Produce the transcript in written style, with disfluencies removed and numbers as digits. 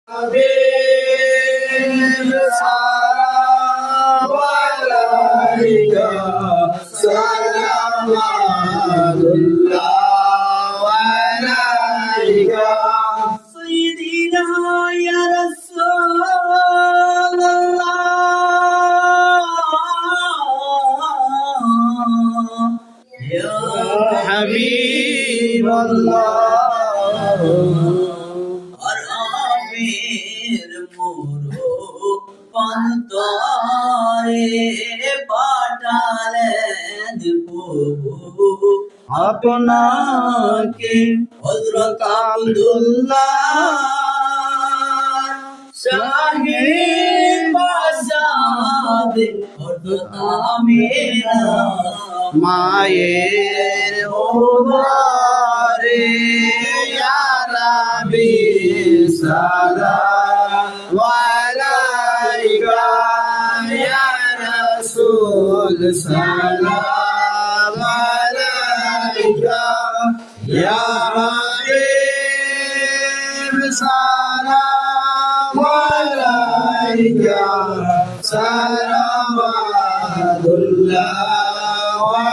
حبيب سلام عليك سلام الله عليك سيدنا يا رسول الله يا حبيب الله আর আমির মুরু পান্তরে পাঠালেন প্রভু আপনাকে হযরত আব্দুল্লাহ শাহে বাসাদ হযরত আমিনা মায়ের ওবারে ইয়া রাবি সালাম আলাইকা ইয়া রাসূল সালাম আলাইকা ইয়া হাবিব সালাম আলাইকা সালাম আলাইকা